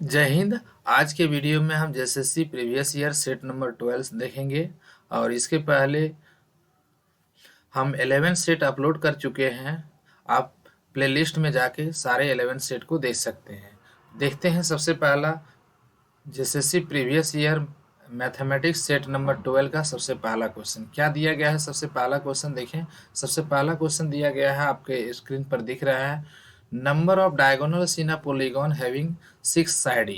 जय हिंद। आज के वीडियो में हम JSSC previous year set number 12 देखेंगे और इसके पहले हम 11 सेट अपलोड कर चुके हैं। आप प्लेलिस्ट में जाके सारे 11 सेट को देख सकते हैं। देखते हैं सबसे पहला JSSC previous year mathematics set number 12 का सबसे पहला क्वेश्चन क्या दिया गया है। सबसे पहला क्वेश्चन देखें। सबसे पहला क्वेश्चन दिया गया है, आपके स्क्रीन पर दिख रहा है, number of diagonals in a polygon having 6 side.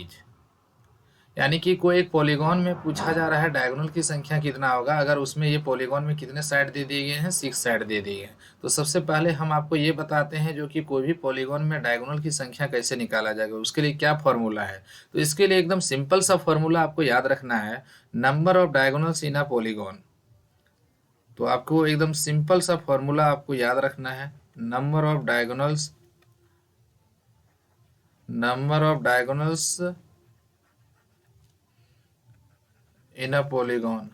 यानी कि कोई एक पॉलीगॉन में पूछा जा रहा है डायगोनल की संख्या कितना होगा अगर उसमें ये पॉलीगॉन में कितने साइड दे दिए गए हैं, 6 साइड दे दिए हैं। तो सबसे पहले हम आपको ये बताते हैं जो कि कोई भी पॉलीगॉन में डायगोनल की संख्या कैसे निकाला जाएगा, उसके लिए क्या फॉर्मूला है। तो इसके लिए एकदम सिंपल सा फॉर्मूला आपको याद रखना है, number of diagonals in a polygon. तो आपको एकदम सिंपल सा फॉर्मूला आपको याद रखना है, number of diagonals in a polygon.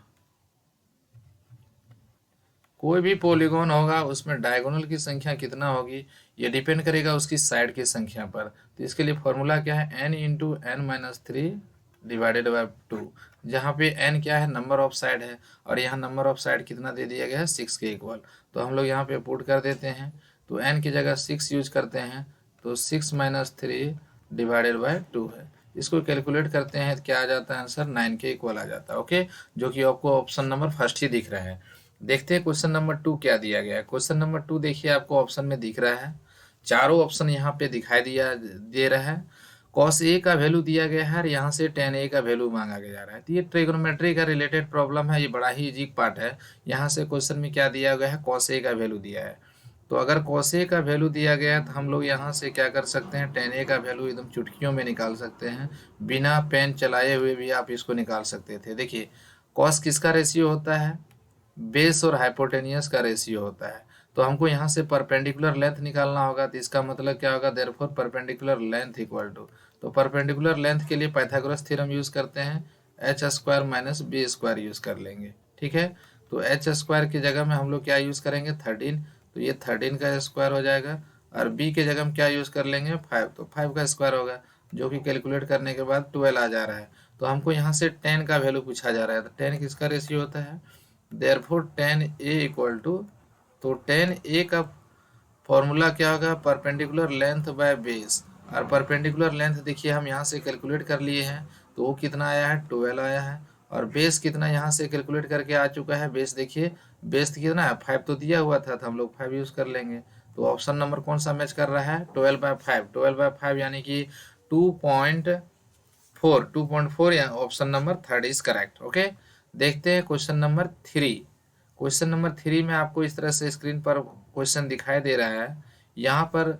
कोई भी पॉलीगॉन होगा उसमें डायगोनल की संख्या कितना होगी ये डिपेंड करेगा उसकी साइड की संख्या पर। तो इसके लिए फॉर्मूला क्या है, n into n minus three divided by two, जहाँ पे n क्या है, नंबर ऑफ साइड है, और यहाँ नंबर ऑफ साइड कितना दे दिया गया है, 6 के इक्वल। तो हम लोग यहाँ पे पुट कर देते हैं, तो n की जगह 6 यूज करते हैं, तो 6 minus three divided by to है। इसको कैलकुलेट करते हैं तो क्या आ जाता है आंसर, 9 के इक्वल आ जाता है। ओके, जो कि आपको ऑप्शन नंबर फर्स्ट ही दिख रहा है। देखते हैं क्वेश्चन नंबर 2 क्या दिया गया है। क्वेश्चन नंबर 2 देखिए, आपको ऑप्शन में दिख रहा है, चारों ऑप्शन यहाँ पे दिखाई दे रहा है। कॉस ए का वैल्यू दिया गया है और यहाँ से टेन ए का वैल्यू मांगा गया जा रहा है। तो ये ट्रिग्नोमेट्री का रिलेटेड प्रॉब्लम है, ये बड़ा ही इजी पार्ट है। यहाँ से क्वेश्चन में क्या दिया गया है, कॉस ए का वैल्यू दिया है। तो अगर कॉस ए का वैल्यू दिया गया है तो हम लोग यहाँ से क्या कर सकते हैं, टेन ए का वैल्यू एकदम चुटकियों में निकाल सकते हैं, बिना पेन चलाए हुए भी आप इसको निकाल सकते थे। देखिए, कॉस किसका रेशियो होता है, बेस और हाइपोटेनियस का रेशियो होता है। तो हमको यहाँ से परपेंडिकुलर लेंथ निकालना होगा। तो इसका मतलब क्या होगा, therefore perpendicular length equal to, तो परपेंडिकुलर लेंथ के लिए पाइथागोरस थ्योरम यूज करते हैं, H square minus B square use कर लेंगे। ठीक है, तो एच स्क्वायर की जगह में हम लोग क्या यूज करेंगे, 13, तो ये 13 का स्क्वायर हो जाएगा, और बी के जगह में क्या यूज कर लेंगे, 5, तो 5 का स्क्वायर होगा, जो कि कैलकुलेट करने के बाद 12 आ जा रहा है। तो हमको यहाँ से 10 का वैल्यू पूछा जा रहा है, तो 10 किसका रेशियो होता है, therefore tan A equal to, तो टेन ए का फॉर्मूला क्या होगा, परपेंडिकुलर लेंथ बाय बेस। और परपेंडिकुलर लेंथ देखिए हम यहाँ से कैलकुलेट कर लिए हैं, तो वो कितना आया है, 12 आया है। और बेस कितना यहाँ से कैलकुलेट करके आ चुका है, बेस देखिए, बेस कितना है, 5 तो दिया हुआ था, तो हम लोग 5 यूज़ कर लेंगे। तो ऑप्शन नंबर कौन सा मैच कर रहा है, 12/5, 12/5 यानी कि 2.4, 2.4, या option number third is correct. Okay, देखते हैं क्वेश्चन नंबर 3। क्वेश्चन नंबर 3 में आपको इस तरह से स्क्रीन पर क्वेश्चन दिखाई दे रहा है। यहाँ पर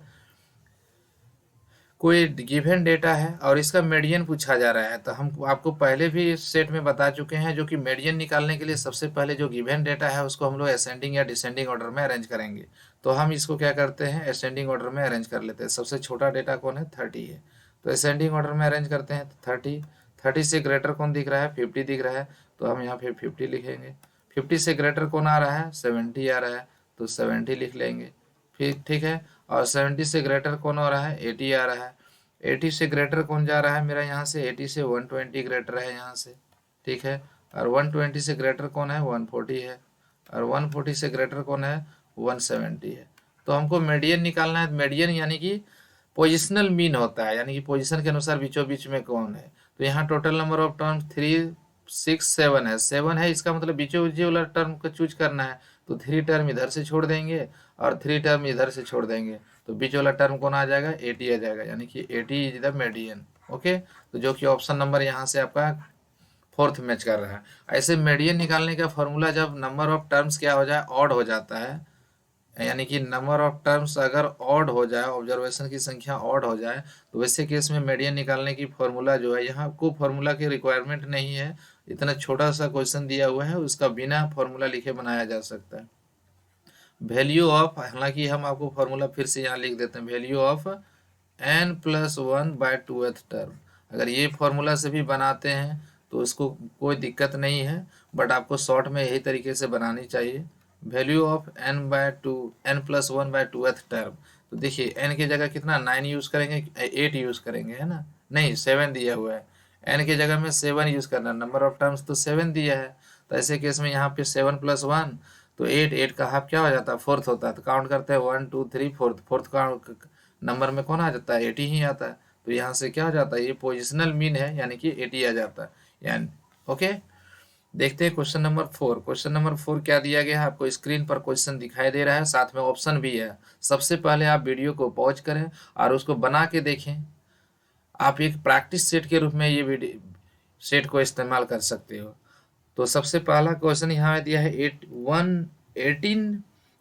कोई गिवन डेटा है और इसका मीडियन पूछा जा रहा है। तो हम आपको पहले भी इस सेट में बता चुके हैं, जो कि मीडियन निकालने के लिए सबसे पहले जो गिवन डेटा है उसको हम लोग असेंडिंग या डिसेंडिंग ऑर्डर में अरेंज करेंगे। तो हम इसको क्या करते हैं, असेंडिंग ऑर्डर में अरेंज कर लेते हैं। सबसे छोटा डेटा कौन है, 30 है, तो असेंडिंग ऑर्डर में अरेंज करते हैं। तो 30, 30 से ग्रेटर कौन दिख रहा है, 50 दिख रहा है, तो हम यहाँ पे 50 लिखेंगे। 50 से ग्रेटर कौन आ रहा है, 70 आ रहा है, तो 70 लिख लेंगे। फिर ठीक है, और 70 से ग्रेटर कौन हो रहा है, 80 आ रहा है। 80 से ग्रेटर कौन जा रहा है मेरा, यहाँ से 80 से 120 ग्रेटर है यहाँ से। ठीक है, और 120 से ग्रेटर कौन है, 140 है, और 140 से ग्रेटर कौन है, 170 है। तो हमको मीडियन निकालना है। मीडियन यानी कि पोजिशनल मीन होता है, यानी कि पोजीशन के अनुसार बीचों बीच में कौन है। तो यहाँ टोटल नंबर ऑफ टर्म 3, 6, 7 है, 7 है, इसका मतलब बीचों बीच वाला टर्म को चूज करना है। तो 3 टर्म इधर से छोड़ देंगे और 3 टर्म इधर से छोड़ देंगे, तो बीच वाला टर्म कौन आ जाएगा, 80 आ जाएगा, यानी कि 80 इज द मीडियन। ओके, तो जो कि ऑप्शन नंबर यहाँ से आपका फोर्थ मैच कर रहा है। ऐसे मीडियन निकालने का फॉर्मूला जब नंबर ऑफ टर्म्स क्या हो जाए, ऑड हो जाता है, यानी कि नंबर ऑफ टर्म्स अगर ऑड हो जाए, ऑब्जर्वेशन की संख्या ऑड हो जाए, तो वैसे केस में मीडियन निकालने की फॉर्मूला जो है, यहाँ आपको फॉर्मूला की रिक्वायरमेंट नहीं है। इतना छोटा सा क्वेश्चन दिया हुआ है, उसका बिना फॉर्मूला लिखे बनाया जा सकता है। वैल्यू ऑफ, हालांकि हम आपको फॉर्मूला फिर से यहाँ लिख देते हैं, वैल्यू ऑफ n+1/2th टर्म। अगर ये फॉर्मूला से भी बनाते हैं तो उसको कोई दिक्कत नहीं है, बट आपको शॉर्ट में यही तरीके से बनानी चाहिए। वैल्यू ऑफ n+1/2th टर्म, तो देखिए n की जगह कितना 9 यूज़ करेंगे, 8 यूज़ करेंगे, है ना, नहीं 7 दिया हुआ है, n की जगह में 7 यूज करना, नंबर ऑफ टर्म्स तो 7 दिया है, तो ऐसे केस में यहाँ पे 7 + 1 तो 8, 8 का हाफ क्या हो जाता है, फोर्थ होता है, तो काउंट करते हैं 1 2 3 फोर्थ, फोर्थ का नंबर में कौन आ जाता है, 80 ही आता है, तो यहाँ से क्या हो जाता है, ये पोजिशनल मीन है यानी कि 80 आ जाता है यानी। ओके, देखते हैं क्वेश्चन नंबर 4। क्वेश्चन नंबर 4 क्या दिया गया है, आपको स्क्रीन पर क्वेश्चन दिखाई दे रहा है, साथ में ऑप्शन भी है। सबसे पहले आप वीडियो को पॉज करें और उसको बना के देखें, आप एक प्रैक्टिस सेट के रूप में ये वीडियो सेट को इस्तेमाल कर सकते हो। तो सबसे पहला क्वेश्चन यहाँ दिया है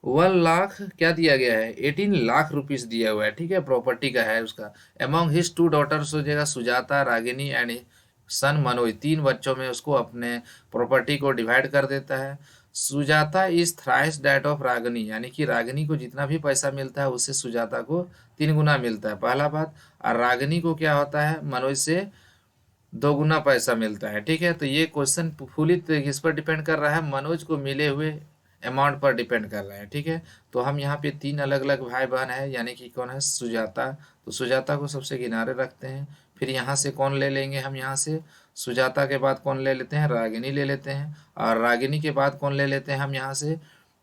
1 लाख क्या दिया गया है, 18 लाख रुपीस दिया हुआ है, ठीक है, प्रॉपर्टी का है उसका। अमॉन्ग हिज 2 डॉटर्स हो जाएगा, सुजाता, रागिनी एंड सन मनोज, 3 बच्चों में उसको अपने प्रॉपर्टी को डिवाइड कर देता है। Sujata is thrice that of Ragini, यानी कि रागिनी को जितना भी पैसा मिलता है उससे सुजाता को 3 गुना मिलता है, पहला बात। और रागिनी को क्या होता है, मनोज से 2 गुना पैसा मिलता है, ठीक है। तो ये क्वेश्चन फुली किस पर डिपेंड कर रहा है, मनोज को मिले हुए अमाउंट पर डिपेंड कर रहा है, ठीक है। तो हम यहाँ पे 3 अलग अलग भाई बहन है, यानी कि कौन है, सुजाता, तो सुजाता को सबसे किनारे रखते हैं। फिर यहाँ से कौन ले लेंगे, हम यहाँ से सुजाता के बाद कौन ले लेते हैं, रागिनी ले लेते हैं, और रागिनी के बाद कौन ले लेते हैं, हम यहाँ से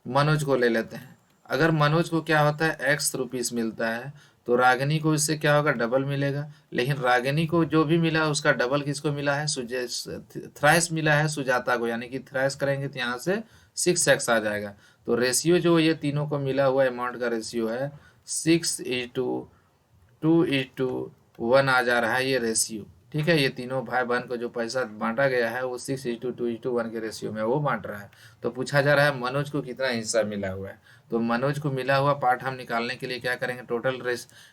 मनोज को ले लेते हैं। अगर मनोज को क्या होता है, एक्स रुपीस मिलता है, तो रागिनी को इससे क्या होगा, डबल मिलेगा। लेकिन रागिनी को जो भी मिला उसका डबल किसको मिला है, थ्राइस मिला है सुजाता को, यानी कि थ्राइस करेंगे तो यहाँ से 6x आ जाएगा। तो रेशियो जो ये तीनों को मिला हुआ अमाउंट का रेशियो है 6:2:1 आ जा रहा है ये रेशियो, ठीक है। ये तीनों भाई बहन को जो पैसा बांटा गया है वो 6:2:1 के रेशियो में वो बांट रहा है। तो पूछा जा रहा है मनोज को कितना हिस्सा मिला हुआ है, तो मनोज को मिला हुआ पार्ट हम निकालने के लिए क्या करेंगे, टोटल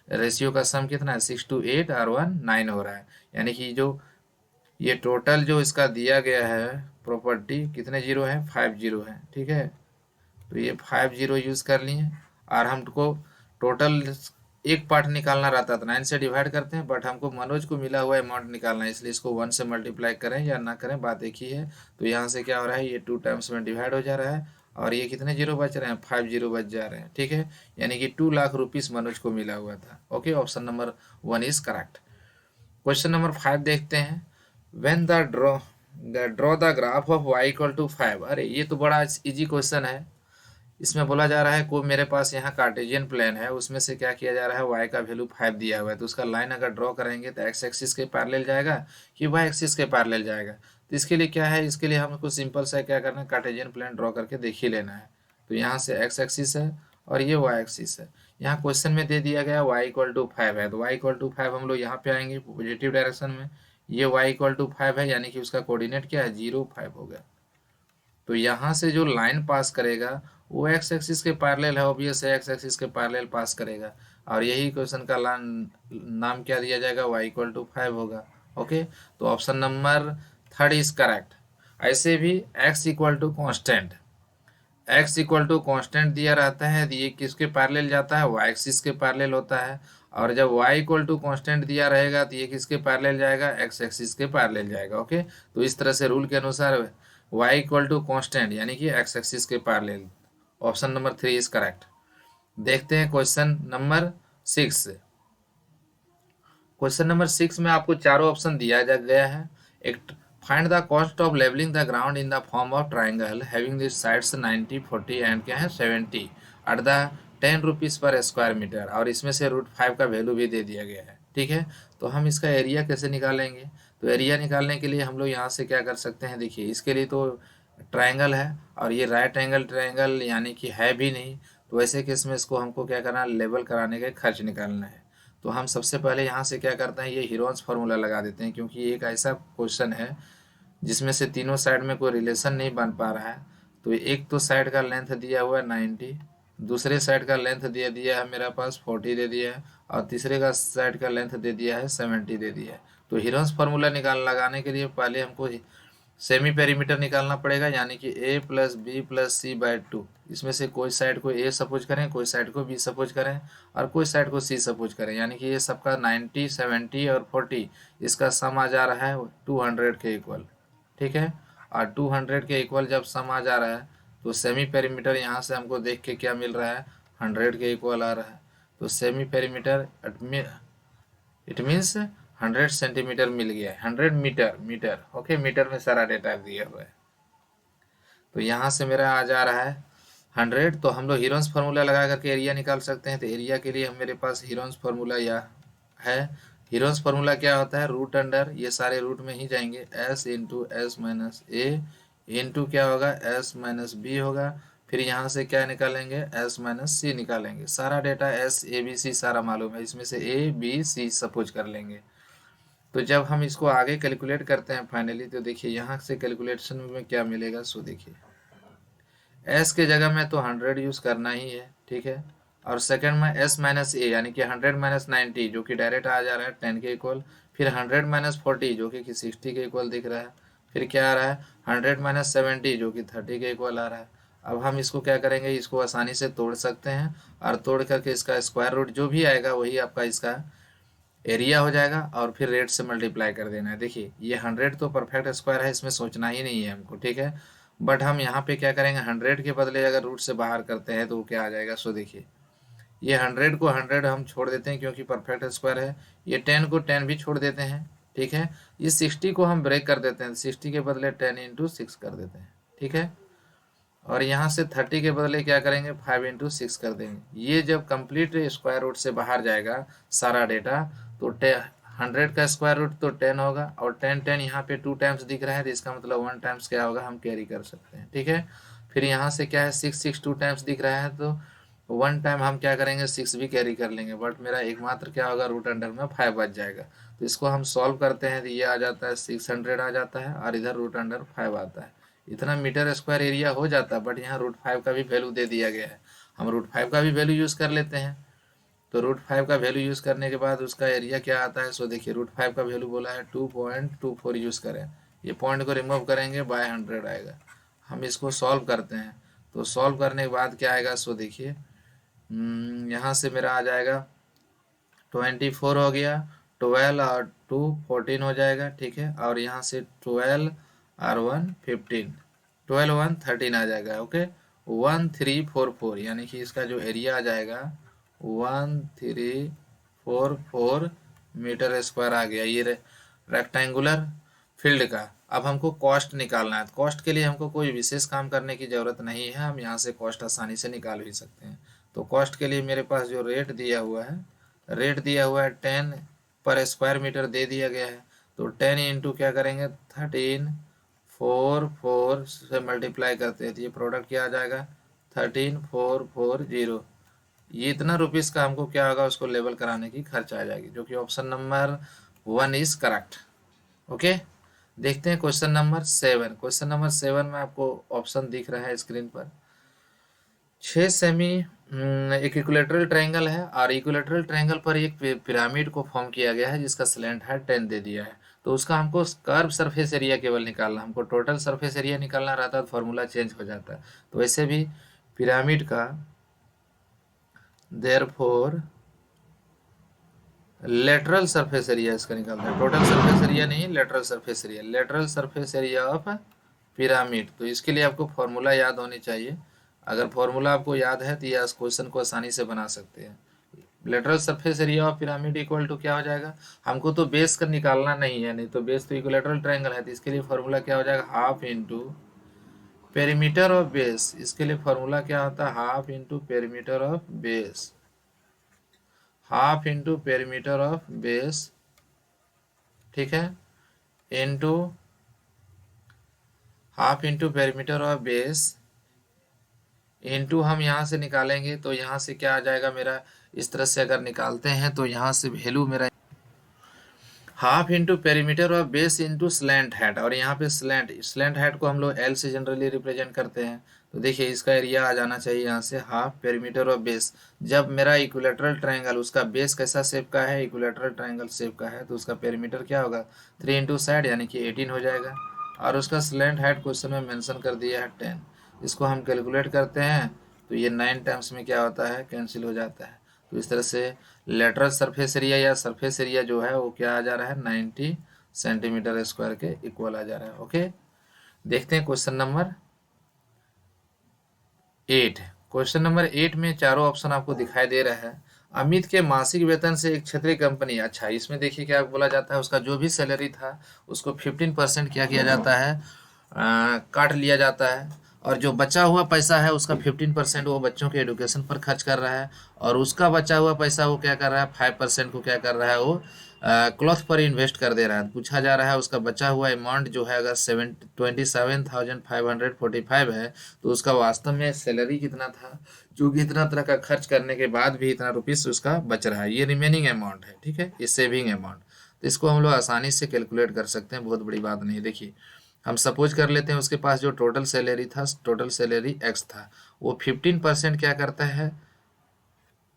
रेशियो का सम कितना है, 6:8 और 1 9 हो रहा है, यानी कि जो ये टोटल जो इसका दिया गया है प्रॉपर्टी, कितने जीरो है, 5 जीरो है, ठीक है। तो ये 5 जीरो यूज़ कर लिए, और हमको टोटल एक पार्ट निकालना रहता था, 9 से डिवाइड करते हैं, बट हमको मनोज को मिला हुआ अमाउंट निकालना है, इसलिए इसको 1 से मल्टीप्लाई करें या ना करें बात एक ही है। तो यहाँ से क्या हो रहा है, ये 2 टाइम्स में डिवाइड हो जा रहा है, और ये कितने जीरो बच रहे हैं, 5 जीरो बच जा रहे हैं, ठीक है। यानी कि 2 लाख रुपीस मनोज को मिला हुआ था। Okay, option number 1 is correct. Question number 5 देखते हैं, when draw the graph of y equal to 5। अरे ये तो बड़ा इजी क्वेश्चन है। इसमें बोला जा रहा है कोई मेरे पास यहाँ कार्टेशियन प्लेन है, उसमें से क्या किया जा रहा है, y का वैल्यू 5 दिया हुआ है, तो उसका लाइन अगर ड्रॉ करेंगे तो x एक्सिस के पैरेलल जाएगा कि y एक्सिस के पैरेलल जाएगा। तो इसके लिए क्या है, इसके लिए हमको सिंपल सा क्या करना है, कार्टेशियन प्लेन ड्रॉ करके देख ही लेना है। तो यहाँ से x एक्सिस है और ये y एक्सिस है। यहाँ क्वेश्चन में दे दिया गया y इक्वल टू 5 है, तो y इक्वल टू 5 हम लोग यहाँ पे आएंगे पॉजिटिव डायरेक्शन में, ये y इक्वल टू 5 है, यानी कि उसका कोऑर्डिनेट क्या है, 0 5 हो गया। तो यहाँ से जो लाइन पास करेगा वो एक्स एक्सिस के पैरेलल है, ऑब्वियस है, एक्स एक्सिस के पैरेलल पास करेगा, और यही क्वेश्चन का नाम क्या दिया जाएगा, y इक्वल टू 5 होगा। ओके, तो ऑप्शन नंबर 3 इज करेक्ट। ऐसे भी x equal to constant, x equal to constant दिया रहता है, ये किसके पैरेलल जाता है, y एक्सिस के पैरेलल होता है, और जब y इक्वल टू कॉन्स्टेंट दिया रहेगा तो ये किसके पैरेलल जाएगा, x एक्सिस के पैरेलल जाएगा। ओके, तो इस तरह से रूल के अनुसार y इक्वल टू कॉन्स्टेंट यानी कि x एक्सिस के parallel, option number 3 is correct. देखते हैं क्वेश्चन नंबर 6। क्वेश्चन नंबर 6 में आपको चारों ऑप्शन दिया जा गया है। एक, find the cost of levelling the ground in the form of triangle having the sides 90 40 and क्या है 70 at the 10 rupees per square metre, और इसमें से √5 का वैल्यू भी दे दिया गया है, ठीक है। तो हम इसका एरिया कैसे निकालेंगे, तो एरिया निकालने के लिए हम लोग यहाँ से क्या कर सकते हैं, देखिए इसके लिए तो ट्राइंगल है और ये राइट एंगल ट्राइंगल यानी कि है भी नहीं, तो वैसे केस में इसको हमको क्या करना है, लेवल कराने का खर्च निकालना है। तो हम सबसे पहले यहाँ से क्या करते हैं, ये हीरोन्स फार्मूला लगा देते हैं, क्योंकि ये एक ऐसा क्वेश्चन है जिसमें से तीनों साइड में कोई रिलेशन नहीं बन पा रहा है। तो एक तो साइड का लेंथ दिया हुआ है 90, दूसरे साइड का लेंथ दे दिया है मेरा पास 40 दे दिया है, और तीसरे का साइड का लेंथ दे दिया है 70 दे दिया है। तो हीरोन्स फार्मूला लगाने के लिए पहले हमको सेमी पेरीमीटर निकालना पड़ेगा, यानी कि a + b + c/2, इसमें से कोई साइड को a सपोज करें, कोई साइड को b सपोज करें, और कोई साइड को c सपोज करें, यानी कि ये सबका 90 70 और 40 इसका सम आ जा रहा है 200 के इक्वल, ठीक है। और 200 के इक्वल जब सम आ जा रहा है तो सेमी पेरीमीटर यहाँ से हमको देख के क्या मिल रहा है, 100 के इक्वल आ रहा है। तो semi perimeter it means 100 centimetre मिल गया है, 100 मीटर, मीटर ओके, मीटर में सारा डेटा दिया हुआ है। तो यहाँ से मेरा आ जा रहा है 100। तो हम लोग हीरोन्स फार्मूला लगा करके एरिया निकाल सकते हैं। तो एरिया के लिए मेरे पास हीरोन्स फार्मूला यह है। हीरोन्स फार्मूला क्या होता है, रूट अंडर, ये सारे रूट में ही जाएंगे, एस इंटू एस माइनस ए इंटू क्या होगा, एस माइनस बी होगा। फिर यहाँ से क्या निकालेंगे, एस माइनस सी निकालेंगे। सारा data S A B C सारा मालूम है, इसमें से ए बी सी सपोज कर लेंगे। तो जब हम इसको आगे कैलकुलेट करते हैं फाइनली, तो देखिए यहाँ से कैलकुलेशन में क्या मिलेगा। सो देखिए एस के जगह में तो 100 यूज करना ही है, ठीक है। और सेकंड में एस माइनस ए यानी कि 100 माइनस 90 जो कि डायरेक्ट आ जा रहा है 10 के इक्वल। फिर 100 माइनस 40 जो कि 60 के इक्वल दिख रहा है। फिर क्या आ रहा है 100 माइनस 70 जो कि 30 के इक्वल आ रहा है। अब हम इसको क्या करेंगे, इसको आसानी से तोड़ सकते हैं और तोड़ करके इसका स्क्वायर रूट जो भी आएगा वही आपका इसका एरिया हो जाएगा और फिर रेट से मल्टीप्लाई कर देना है। देखिए ये 100 तो परफेक्ट स्क्वायर है, इसमें सोचना ही नहीं है हमको, ठीक है। बट हम यहाँ पे क्या करेंगे, 100 के बदले अगर रूट से बाहर करते हैं तो वो क्या आ जाएगा। सो देखिए ये 100 को 100 हम छोड़ देते हैं क्योंकि परफेक्ट स्क्वायर है। ये 10 को 10 भी छोड़ देते हैं, ठीक है। ये 60 को हम ब्रेक कर देते हैं, 60 के बदले 10 इंटू 6 कर देते हैं, ठीक है। और यहाँ से 30 के बदले क्या करेंगे, 5 इंटू 6 कर देंगे। ये जब कंप्लीट स्क्वायर रूट से बाहर जाएगा सारा डेटा, तो 100 का स्क्वायर रूट तो 10 होगा और 10 यहाँ पे 2 टाइम्स दिख रहा है, तो इसका मतलब 1 टाइम्स क्या होगा, हम कैरी कर सकते हैं, ठीक है। फिर यहाँ से क्या है 6 2 टाइम्स दिख रहा है, तो 1 टाइम हम क्या करेंगे 6 भी कैरी कर लेंगे। बट मेरा एकमात्र क्या होगा, रूट अंडर में 5 बच जाएगा। तो इसको हम सॉल्व करते हैं तो ये आ जाता है 600 आ जाता है और इधर रूट अंडर 5 आता है। इतना मीटर स्क्वायर एरिया हो जाता है। बट यहाँ √5 का भी वैल्यू दे दिया गया है, हम √5 का भी वैल्यू यूज़ कर लेते हैं। तो √5 का वैल्यू यूज़ करने के बाद उसका एरिया क्या आता है। सो देखिए √5 का वैल्यू बोला है 2.24 यूज़ करें। ये पॉइंट को रिमूव करेंगे बाय 100 आएगा। हम इसको सॉल्व करते हैं, तो सॉल्व करने के बाद क्या आएगा। सो देखिए यहाँ से मेरा आ जाएगा 24 हो गया, 12 और 2 14 हो जाएगा, ठीक है। और यहाँ से 12 और 1 15, 12 1 13 आ जाएगा, ओके। 1344 यानी कि इसका जो एरिया आ जाएगा 1344 मीटर स्क्वायर आ गया ये रेक्टेंगुलर फील्ड का। अब हमको कॉस्ट निकालना है। कॉस्ट के लिए हमको कोई विशेष काम करने की ज़रूरत नहीं है, हम यहाँ से कॉस्ट आसानी से निकाल भी सकते हैं। तो कॉस्ट के लिए मेरे पास जो रेट दिया हुआ है, 10 पर स्क्वायर मीटर दे दिया गया है। तो 10 इंटू क्या करेंगे 1344 से मल्टीप्लाई करते हैं तो ये प्रोडक्ट क्या आ जाएगा 13440। ये इतना रुपीस का हमको क्या होगा उसको लेवल कराने की खर्च आ जाएगी, जो कि option number 1 is correct, okay. देखते हैं क्वेश्चन नंबर 7। क्वेश्चन नंबर 7 में आपको ऑप्शन दिख रहा है स्क्रीन पर। 6 सेमी एक इक्विलेटरल ट्रायंगल है और इक्विलेटरल ट्रायंगल पर एक पिरामिड को फॉर्म किया गया है जिसका स्लैंट है 10 दे दिया है। तो उसका हमको कर्व सरफेस एरिया केवल निकालना, हमको टोटल सरफेस एरिया निकालना रहता है तो फॉर्मूला चेंज हो जाता है। तो वैसे भी पिरामिड का देयरफॉर लेटरल सरफेस एरिया इसका निकालते हैं, टोटल सरफेस एरिया नहीं, lateral surface area, lateral surface area of pyramid. तो इसके लिए आपको फॉर्मूला याद होनी चाहिए। अगर फॉर्मूला आपको याद है तो ये क्वेश्चन को आसानी से बना सकते हैं। Lateral surface area of pyramid equal to क्या हो जाएगा, हमको तो बेस का निकालना नहीं है, नहीं तो बेस तो इक्विलेटरल ट्रायंगल है, तो इसके लिए फॉर्मूला क्या हो जाएगा half into perimeter of base. इसके लिए फॉर्मूला क्या होता है half into perimeter of base, half into perimeter of base, ठीक है, into half into perimeter of base into हम यहाँ से निकालेंगे तो यहाँ से क्या आ जाएगा मेरा, इस तरह से अगर निकालते हैं तो यहाँ से वैल्यू मेरा half into perimeter of base into slant head. और यहाँ पे स्लैंट हेड को हम लोग एल से जनरली रिप्रेजेंट करते हैं। तो देखिए इसका एरिया आ जाना चाहिए यहाँ से हाफ पेरीमीटर ऑफ बेस। जब मेरा इक्विलेटरल ट्रायंगल उसका बेस कैसा शेप का है, इक्विलेटरल ट्रायंगल शेप का है, तो उसका पेरीमीटर क्या होगा 3 इंटू साइड यानी कि 18 हो जाएगा। और उसका स्लैंट हेड क्वेश्चन में मेंशन कर दिया है 10। इसको हम कैलकुलेट करते हैं तो ये 9 टाइम्स में क्या होता है कैंसिल हो जाता है। तो इस तरह से लेटरल सरफेस एरिया या सरफेस एरिया जो है वो क्या आ जा रहा है 90 सेंटीमीटर स्क्वायर के इक्वल आ जा रहा है, ओके। देखते हैं क्वेश्चन नंबर 8। क्वेश्चन नंबर 8 में चारों ऑप्शन आपको दिखाई दे रहा है अमित के मासिक वेतन से एक क्षेत्रीय कंपनी, अच्छा इसमें देखिए क्या बोला जाता है, उसका जो भी सैलरी था उसको 15% क्या किया जाता है, काट लिया जाता है, और जो बचा हुआ पैसा है उसका 15% वो बच्चों के एडुकेशन पर खर्च कर रहा है, और उसका बचा हुआ पैसा वो क्या कर रहा है, 5% को क्या कर रहा है, वो क्लॉथ पर इन्वेस्ट कर दे रहा है। पूछा जा रहा है उसका बचा हुआ अमाउंट जो है अगर 27,545 है, तो उसका वास्तव में सैलरी कितना था, जो कि इतना तरह का खर्च करने के बाद भी इतना रुपीस उसका बच रहा है, ये रिमेनिंग अमाउंट है, ठीक है, ये सेविंग अमाउंट। तो इसको हम लोग आसानी से कैलकुलेट कर सकते हैं, बहुत बड़ी बात नहीं है। देखिए हम सपोज कर लेते हैं उसके पास जो टोटल सैलरी था, टोटल सैलरी एक्स था, वो 15% क्या करता है,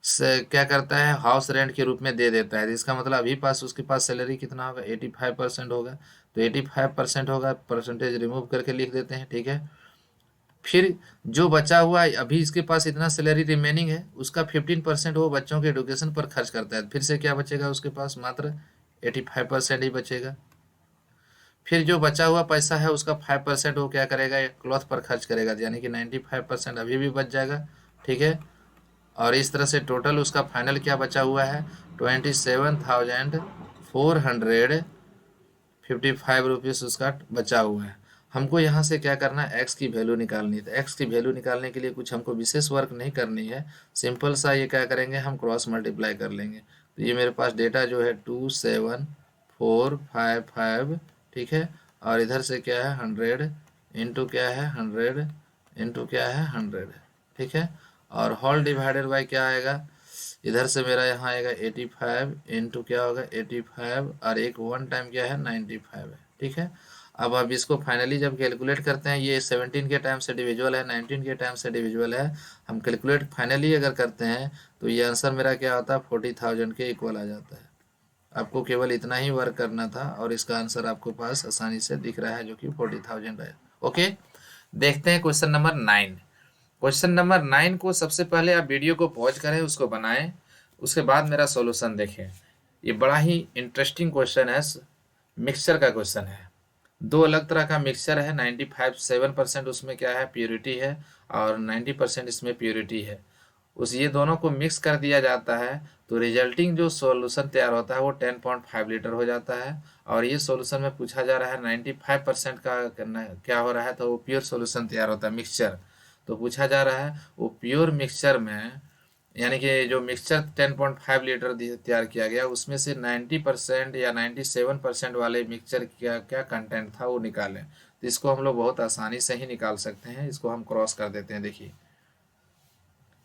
क्या करता है, हाउस रेंट के रूप में दे देता है। इसका मतलब अभी पास उसके पास सैलरी कितना होगा, 85% होगा। तो 85% होगा, परसेंटेज रिमूव करके लिख देते हैं, ठीक है। फिर जो बचा हुआ है, अभी इसके पास इतना सैलरी रिमेनिंग है, उसका 15% वो बच्चों के एडुकेशन पर खर्च करता है। फिर से क्या बचेगा उसके पास, मात्र 85% ही बचेगा। फिर जो बचा हुआ पैसा है उसका 5% वो क्या करेगा, क्लॉथ पर खर्च करेगा, यानी कि 95% अभी भी बच जाएगा, ठीक है। और इस तरह से टोटल उसका फाइनल क्या बचा हुआ है, 27,455 उसका बचा हुआ है। हमको यहाँ से क्या करना है, एक्स की वैल्यू निकालनी है। तो एक्स की वैल्यू निकालने के लिए कुछ हमको विशेष वर्क नहीं करनी है, सिंपल सा ये क्या करेंगे, हम क्रॉस मल्टीप्लाई कर लेंगे। तो ये मेरे पास डेटा जो है 27,455, ठीक है, और इधर से क्या है 100 इंटू क्या है 100 इंटू क्या है 100, ठीक है। और होल डिवाइडेड बाई क्या आएगा, इधर से मेरा यहाँ आएगा 85 इंटू क्या होगा 85, और एक वन टाइम क्या है 95 है, ठीक है। अब इसको फाइनली जब कैलकुलेट करते हैं, ये 17 के टाइम से डिविजुअल है, 19 के टाइम से डिविजुअल है, हम कैलकुलेट फाइनली अगर करते हैं तो ये आंसर मेरा क्या होता है, 40,000 के इक्वल आ जाता है। आपको केवल इतना ही वर्क करना था और इसका आंसर आपको पास आसानी से दिख रहा है, जो कि 40,000 है। ओके, देखते हैं क्वेश्चन नंबर 9। क्वेश्चन नंबर 9 को सबसे पहले आप वीडियो को पॉज करें, उसको बनाएं, उसके बाद मेरा सॉल्यूशन देखें। ये बड़ा ही इंटरेस्टिंग क्वेश्चन है, मिक्सचर का क्वेश्चन है। दो अलग तरह का मिक्सचर है, 97% उसमें क्या है, प्योरिटी है, और 90% इसमें प्योरिटी है। उस ये दोनों को मिक्स कर दिया जाता है, तो रिजल्टिंग जो सॉल्यूशन तैयार होता है वो 10.5 लीटर हो जाता है। और ये सॉल्यूशन में पूछा जा रहा है 95% का क्या हो रहा है, तो वो प्योर सॉल्यूशन तैयार होता है, मिक्सचर। तो पूछा जा रहा है वो प्योर मिक्सचर में, यानी कि जो मिक्सचर 10.5 लीटर तैयार किया गया, उसमें से 90% या 97% वाले मिक्सचर क्या क्या कंटेंट था वो निकालें। तो इसको हम लोग बहुत आसानी से ही निकाल सकते हैं। इसको हम क्रॉस कर देते हैं। देखिए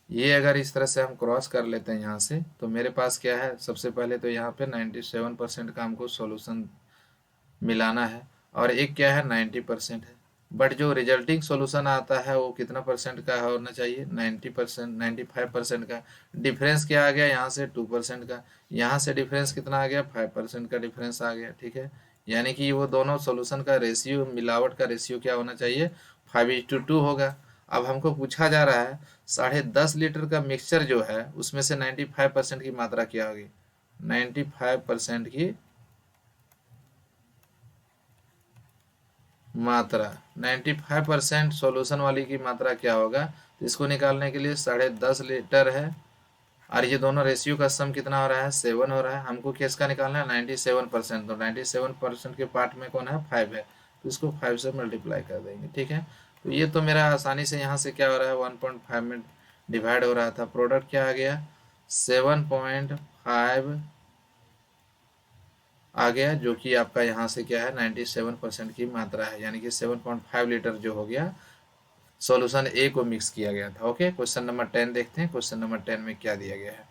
ये अगर इस तरह से हम क्रॉस कर लेते हैं यहाँ से, तो मेरे पास क्या है, सबसे पहले तो यहाँ पे 97% का हमको सॉल्यूशन मिलाना है, और एक क्या है 90% है। बट जो रिजल्टिंग सॉल्यूशन आता है वो कितना परसेंट का होना चाहिए, 90%, 95% का। डिफरेंस क्या आ गया यहाँ से, 2% का। यहाँ से डिफरेंस कितना आ गया, 5% का डिफरेंस आ गया, ठीक है। यानी कि वो दोनों सॉल्यूशन का रेशियो, मिलावट का रेशियो क्या होना चाहिए, 5:2 होगा। अब हमको पूछा जा रहा है 10.5 लीटर का मिक्सचर जो है उसमें से 95% की मात्रा क्या होगी, 95% की मात्रा, 95% सॉल्यूशन वाली की मात्रा क्या होगा। तो इसको निकालने के लिए 10.5 लीटर है, और ये दोनों रेशियो का सम कितना हो रहा है, 7 हो रहा है। हमको किसका निकालना है, 97%। तो 97% के पार्ट में कौन है, 5 है, तो इसको 5 से मल्टीप्लाई कर देंगे, ठीक है। तो ये तो मेरा आसानी से यहाँ से क्या हो रहा है, 1.5 में डिवाइड हो रहा था। प्रोडक्ट क्या आ गया, 7.5 आ गया, जो कि आपका यहाँ से क्या है 97% की मात्रा है, यानी कि 7.5 लीटर जो हो गया, सॉल्यूशन ए को मिक्स किया गया था। ओके, क्वेश्चन नंबर 10 देखते हैं। क्वेश्चन नंबर 10 में क्या दिया गया है,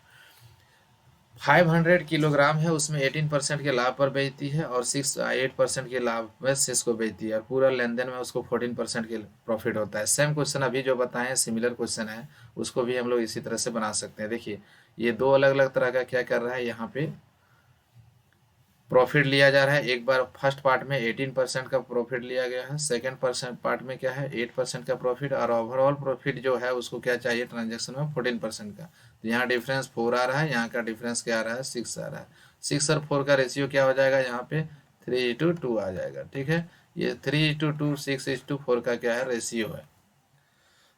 500 किलोग्राम है, उसमें 18% के लाभ पर बेचती है और 8% के लाभ में शेष को बेचती है, और पूरा लेन देन में उसको 14% के प्रॉफिट होता है। सेम क्वेश्चन अभी जो बताएं सिमिलर क्वेश्चन है, उसको भी हम लोग इसी तरह से बना सकते हैं। देखिए ये दो अलग अलग तरह का क्या कर रहा है, यहाँ पे प्रॉफिट लिया जा रहा है। एक बार फर्स्ट पार्ट में 18% का प्रॉफिट लिया गया है, सेकेंड पार्ट में क्या है 8% का प्रॉफिट, और ओवरऑल प्रॉफिट जो है उसको क्या चाहिए ट्रांजेक्शन में 14% का। तो यहाँ डिफरेंस 4 आ रहा है, यहाँ का डिफरेंस क्या आ रहा है, 6 आ रहा है। 6 और 4 का रेशियो क्या हो जाएगा, यहाँ पे 3:2 आ जाएगा, ठीक है। ये 3:2, 6:4 का क्या है रेशियो है,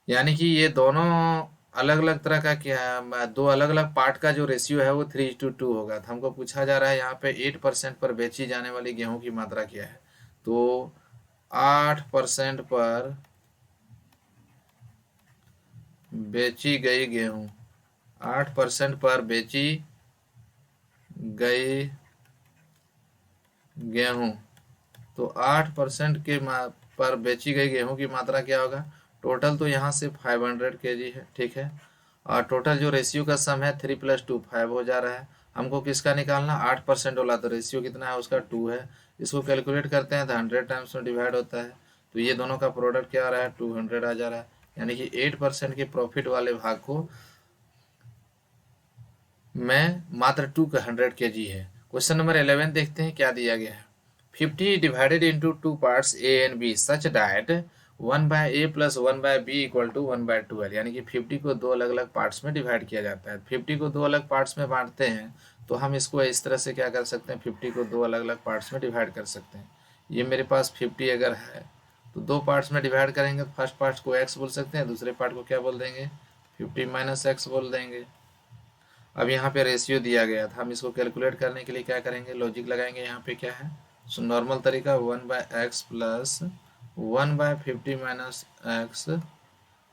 यानी कि ये दोनों अलग अलग तरह का क्या है, दो अलग अलग पार्ट का जो रेशियो है वो 3:2 होगा। तो हमको पूछा जा रहा है यहाँ पे 8% पर बेची जाने वाली गेहूं की मात्रा क्या है। तो 8% पर बेची गई गेहूं, 8% पर बेची गई गेहूं, तो 8% के पर बेची गई गेहूं की मात्रा क्या होगा। टोटल तो यहाँ से 500 kg है, ठीक है। और टोटल जो रेशियो का सम है 3+2 5 हो जा रहा है। हमको किसका निकालना, 8% वाला, तो रेशियो कितना है उसका 2 है। इसको कैलकुलेट करते हैं तो 100 टाइम्स में डिवाइड होता है, तो ये दोनों का प्रोडक्ट क्या आ रहा है, 200 आ जा रहा है। यानी कि 8% के प्रॉफिट वाले भाग को में मात्र 200 kg है। क्वेश्चन नंबर 11 देखते हैं क्या दिया गया है। 50 divided into two parts A and B such that 1/a plus 1/b equal to 1/12, यानी कि 50 को दो अलग अलग पार्ट्स में डिवाइड किया जाता है। 50 को दो अलग पार्ट्स में बांटते हैं तो हम इसको इस तरह से क्या कर सकते हैं, 50 को दो अलग अलग पार्ट्स में डिवाइड कर सकते हैं। ये मेरे पास 50 अगर है तो दो पार्ट्स में डिवाइड करेंगे तो फर्स्ट पार्ट को x बोल सकते हैं, दूसरे पार्ट को क्या बोल देंगे, 50 माइनस एक्स बोल देंगे। अब यहाँ पे रेशियो दिया गया था, हम इसको कैलकुलेट करने के लिए क्या करेंगे, लॉजिक लगाएंगे। यहाँ पे क्या है, सो नॉर्मल तरीका 1/x प्लस 1/50 माइनस एक्स,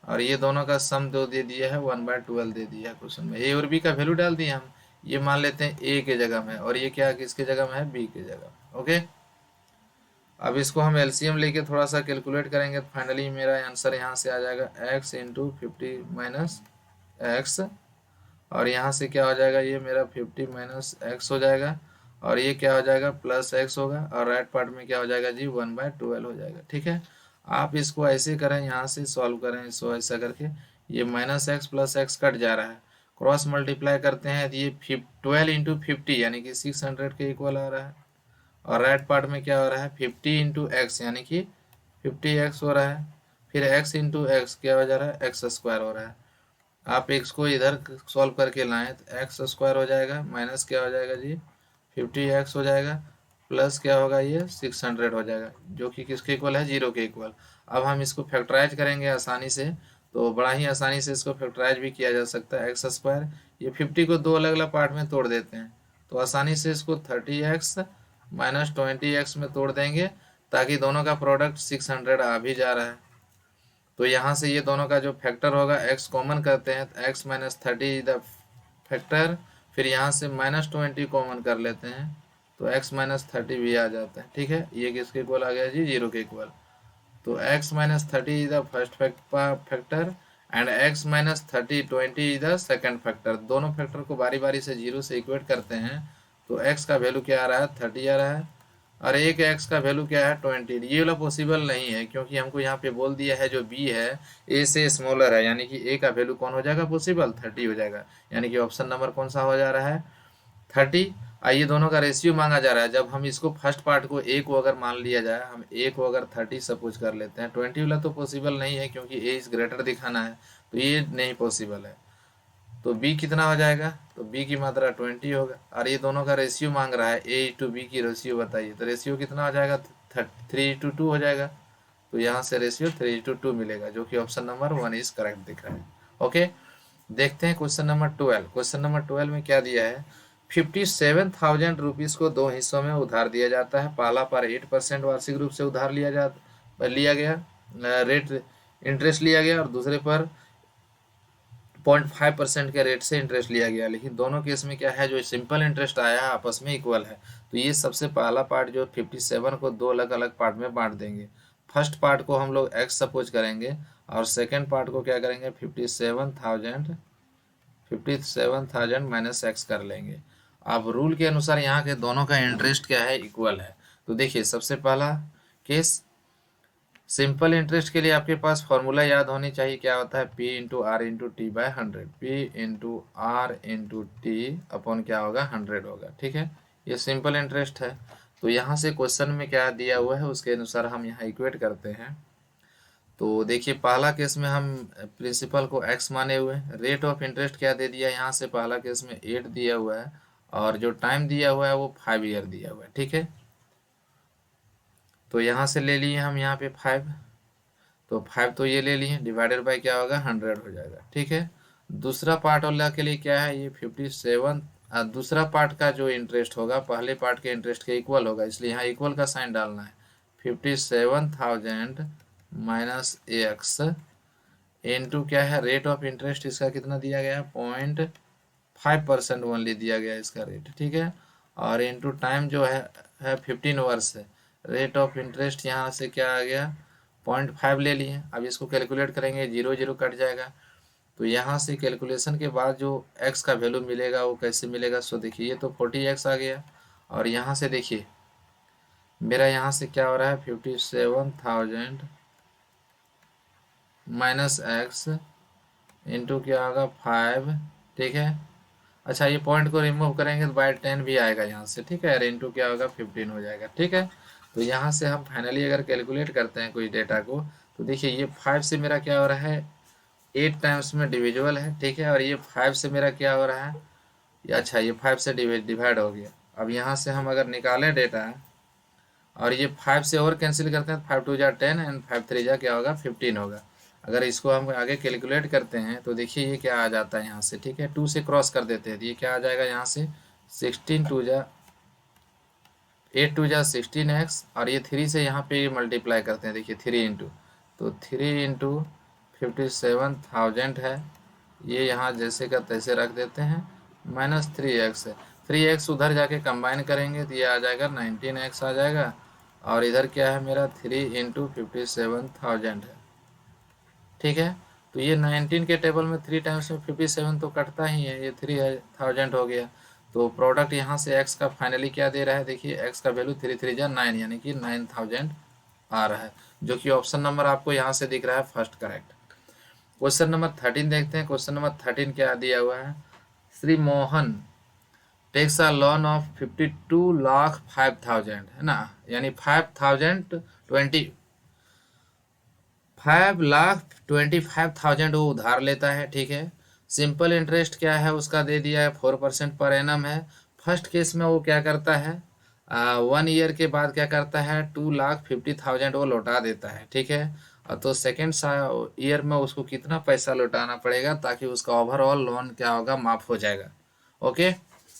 और ये दोनों का सम दो दे दिया है 1/12 दे दिया है क्वेश्चन में। ए और बी का वैल्यू डाल दिए हम, ये मान लेते हैं ए के जगह में, और ये क्या किसके जगह में है, बी के जगह। ओके, अब इसको हम एलसीएम लेके थोड़ा सा कैलकुलेट करेंगे तो फाइनली मेरा आंसर यहाँ से आ जाएगा x इंटू 50 माइनस एक्स, और यहाँ से क्या हो जाएगा, ये मेरा 50 माइनस एक्स हो जाएगा, और ये क्या हो जाएगा, प्लस एक्स होगा, और राइट पार्ट में क्या हो जाएगा जी, 1/12 हो जाएगा। ठीक है, आप इसको ऐसे करें, यहाँ से सॉल्व करें इसको ऐसा करके, ये minus x plus x cut जा रहा है, क्रॉस मल्टीप्लाई करते हैं तो ये 12 इंटू 50 यानी कि 600 के इक्वल आ रहा है, और राइट पार्ट में क्या हो रहा है, 50 इंटू एक्स यानी कि 50x हो रहा है, फिर x इंटू एक्स क्या हो जा रहा है, एक्स स्क्वायर हो रहा है। आप एक्स को इधर सॉल्व करके लाएं तो एक्स स्क्वायर हो जाएगा, माइनस क्या हो जाएगा जी, 50x हो जाएगा, प्लस क्या होगा, ये 600 हो जाएगा, जो कि किसके इक्वल है, 0 के इक्वल। अब हम इसको फैक्टराइज करेंगे आसानी से, तो बड़ा ही आसानी से इसको फैक्टराइज भी किया जा सकता है। एक्स स्क्वायर, ये 50 को दो अलग अलग पार्ट में तोड़ देते हैं, तो आसानी से इसको 30x माइनस 20x में तोड़ देंगे, ताकि दोनों का प्रोडक्ट 600 आ भी जा रहा है। तो यहाँ से ये दोनों का जो फैक्टर होगा, x कॉमन करते हैं तो x माइनस 30 द फैक्टर, फिर यहाँ से -20 कॉमन कर लेते हैं तो x माइनस 30 भी आ जाता है। ठीक है, ये किसके इक्वल आ गया जी, 0 के इक्वल। तो x minus 30 is the first factor and x minus 20 is the second factor. दोनों फैक्टर को बारी बारी से 0 से इक्वेट करते हैं तो x का वैल्यू क्या आ रहा है, 30 आ रहा है, और एक x का वैल्यू क्या है, 20। ये वाला पॉसिबल नहीं है क्योंकि हमको यहाँ पे बोल दिया है जो b है a से स्मॉलर है, यानी कि a का वैल्यू कौन हो जाएगा, पॉसिबल 30 हो जाएगा। यानी कि ऑप्शन नंबर कौन सा हो जा रहा है, 30। आइए दोनों का रेशियो मांगा जा रहा है, जब हम इसको फर्स्ट पार्ट को a को अगर मान लिया जाए, हम a को अगर 30 सपोज कर लेते हैं, 20 वाला तो पॉसिबल नहीं है क्योंकि a इज ग्रेटर दिखाना है, तो ये नहीं पॉसिबल है। तो b कितना हो जाएगा, तो b की मात्रा 20 होगा, और ये दोनों का रेशियो मांग रहा है, a टू b की रेशियो बताइए, तो रेशियो कितना हो जाएगा, 3:2 हो जाएगा। तो यहाँ से रेशियो 3:2 मिलेगा, जो कि ऑप्शन नंबर 1 इज करेक्ट दिख रहा है। ओके, देखते हैं क्वेश्चन नंबर 12। क्वेश्चन नंबर 12 में क्या दिया है, 57,000 रुपीज़ को दो हिस्सों में उधार दिया जाता है। पहला पर 8% वार्षिक रूप से उधार लिया गया रेट इंटरेस्ट लिया गया, और दूसरे पर 0.5% के रेट से इंटरेस्ट लिया गया। लेकिन दोनों केस में क्या है, जो सिंपल इंटरेस्ट आया है आपस में इक्वल है। तो ये सबसे पहला पार्ट जो 57 को दो अलग अलग पार्ट में बांट देंगे। फर्स्ट पार्ट को हम लोग x सपोज करेंगे, और सेकेंड पार्ट को क्या करेंगे, 57,000 माइनस एक्स कर लेंगे। अब रूल के अनुसार यहाँ के दोनों का इंटरेस्ट क्या है, इक्वल है। तो देखिए सबसे पहला केस, सिंपल इंटरेस्ट के लिए आपके पास फॉर्मूला याद होनी चाहिए, क्या होता है, P into R into T by 100, P into R into T upon क्या होगा, 100 होगा। ठीक है, ये सिंपल इंटरेस्ट है। तो यहाँ से क्वेश्चन में क्या दिया हुआ है उसके अनुसार हम यहाँ इक्वेट करते हैं। तो देखिए पहला केस में हम प्रिंसिपल को x माने हुए हैं, रेट ऑफ इंटरेस्ट क्या दे दिया, यहाँ से पहला केस में 8 दिया हुआ है, और जो टाइम दिया हुआ है वो 5 ईयर दिया हुआ है। ठीक है, तो यहाँ से ले लिए हम यहाँ पे 5, तो 5 तो ये ले लिए, डिवाइडेड बाय क्या होगा, 100 हो जाएगा। ठीक है, दूसरा पार्ट वाला के लिए क्या है, ये 57, दूसरा पार्ट का जो इंटरेस्ट होगा पहले पार्ट के इंटरेस्ट के इक्वल होगा, इसलिए यहाँ इक्वल का साइन डालना है। 57,000 माइनस एक्स इंटू क्या है, रेट ऑफ इंटरेस्ट इसका कितना दिया गया है, 0.5% ओनली दिया गया है इसका रेट, ठीक है। और इंटू टाइम जो है 15 वर्ष है। रेट ऑफ इंटरेस्ट यहाँ से क्या आ गया, 0.5 ले लिए। अब इसको कैलकुलेट करेंगे, 0 0 कट जाएगा। तो यहाँ से कैलकुलेशन के बाद जो x का वैल्यू मिलेगा वो कैसे मिलेगा, सो देखिए ये तो 40x आ गया। और यहाँ से देखिए मेरा यहाँ से क्या हो रहा है, 57,000 माइनस एक्स इंटू क्या होगा 5, ठीक है। अच्छा ये पॉइंट को रिमूव करेंगे तो बाय 10 भी आएगा यहाँ से, ठीक है। इंटू क्या होगा 15 हो जाएगा, ठीक है। तो यहाँ से हम फाइनली अगर कैलकुलेट करते हैं कोई डेटा को, तो देखिए ये 5 से मेरा क्या हो रहा है, 8 टाइम्स में डिविजिबल है, ठीक है। और ये 5 से मेरा क्या हो रहा है, अच्छा ये 5 से डिवाइड हो गया। अब यहाँ से हम अगर निकालें डेटा और ये 5 से और कैंसिल करते हैं, 5 2 जा 10 एंड 5 3 जा क्या होगा 15 होगा। अगर इसको हम आगे कैलकुलेट करते हैं तो देखिए ये क्या आ जाता है यहाँ से, ठीक है। 2 से क्रॉस कर देते हैं तो ये क्या आ जाएगा यहाँ से 16 2 जा 8 2 जा 16x, और ये 3 से यहाँ पे मल्टीप्लाई करते हैं, देखिए 3 इंटू, तो 3 इंटू 57,000 है, ये यहाँ जैसे का तैसे रख देते हैं, माइनस 3x है। 3x उधर जाके कंबाइन करेंगे तो ये आ जाएगा 19x आ जाएगा। और इधर क्या है मेरा 3 इंटू 57,000 है, ठीक है। तो ये 19 के टेबल में 3 टाइम्स में 57 तो कटता ही है, ये 3000 हो गया। तो प्रोडक्ट यहाँ से x का फाइनली क्या दे रहा है, देखिए x का वैल्यू 3 3 जा 9 यानी कि 9000 आ रहा है, जो कि ऑप्शन नंबर आपको यहाँ से दिख रहा है फर्स्ट करेक्ट। क्वेश्चन नंबर 13 देखते हैं। क्वेश्चन नंबर 13 क्या दिया हुआ है, Shri Mohan takes a loan of 52,05,000 है ना, यानी 5,25,000 वो उधार लेता है, ठीक है। सिंपल इंटरेस्ट क्या है उसका दे दिया है 4% पर एनम है। फर्स्ट केस में वो क्या करता है, 1 ईयर के बाद क्या करता है 2,50,000 वो लौटा देता है, ठीक है। और तो सेकेंड ईयर में उसको कितना पैसा लौटाना पड़ेगा ताकि उसका ओवरऑल लोन क्या होगा, माफ हो जाएगा। ओके,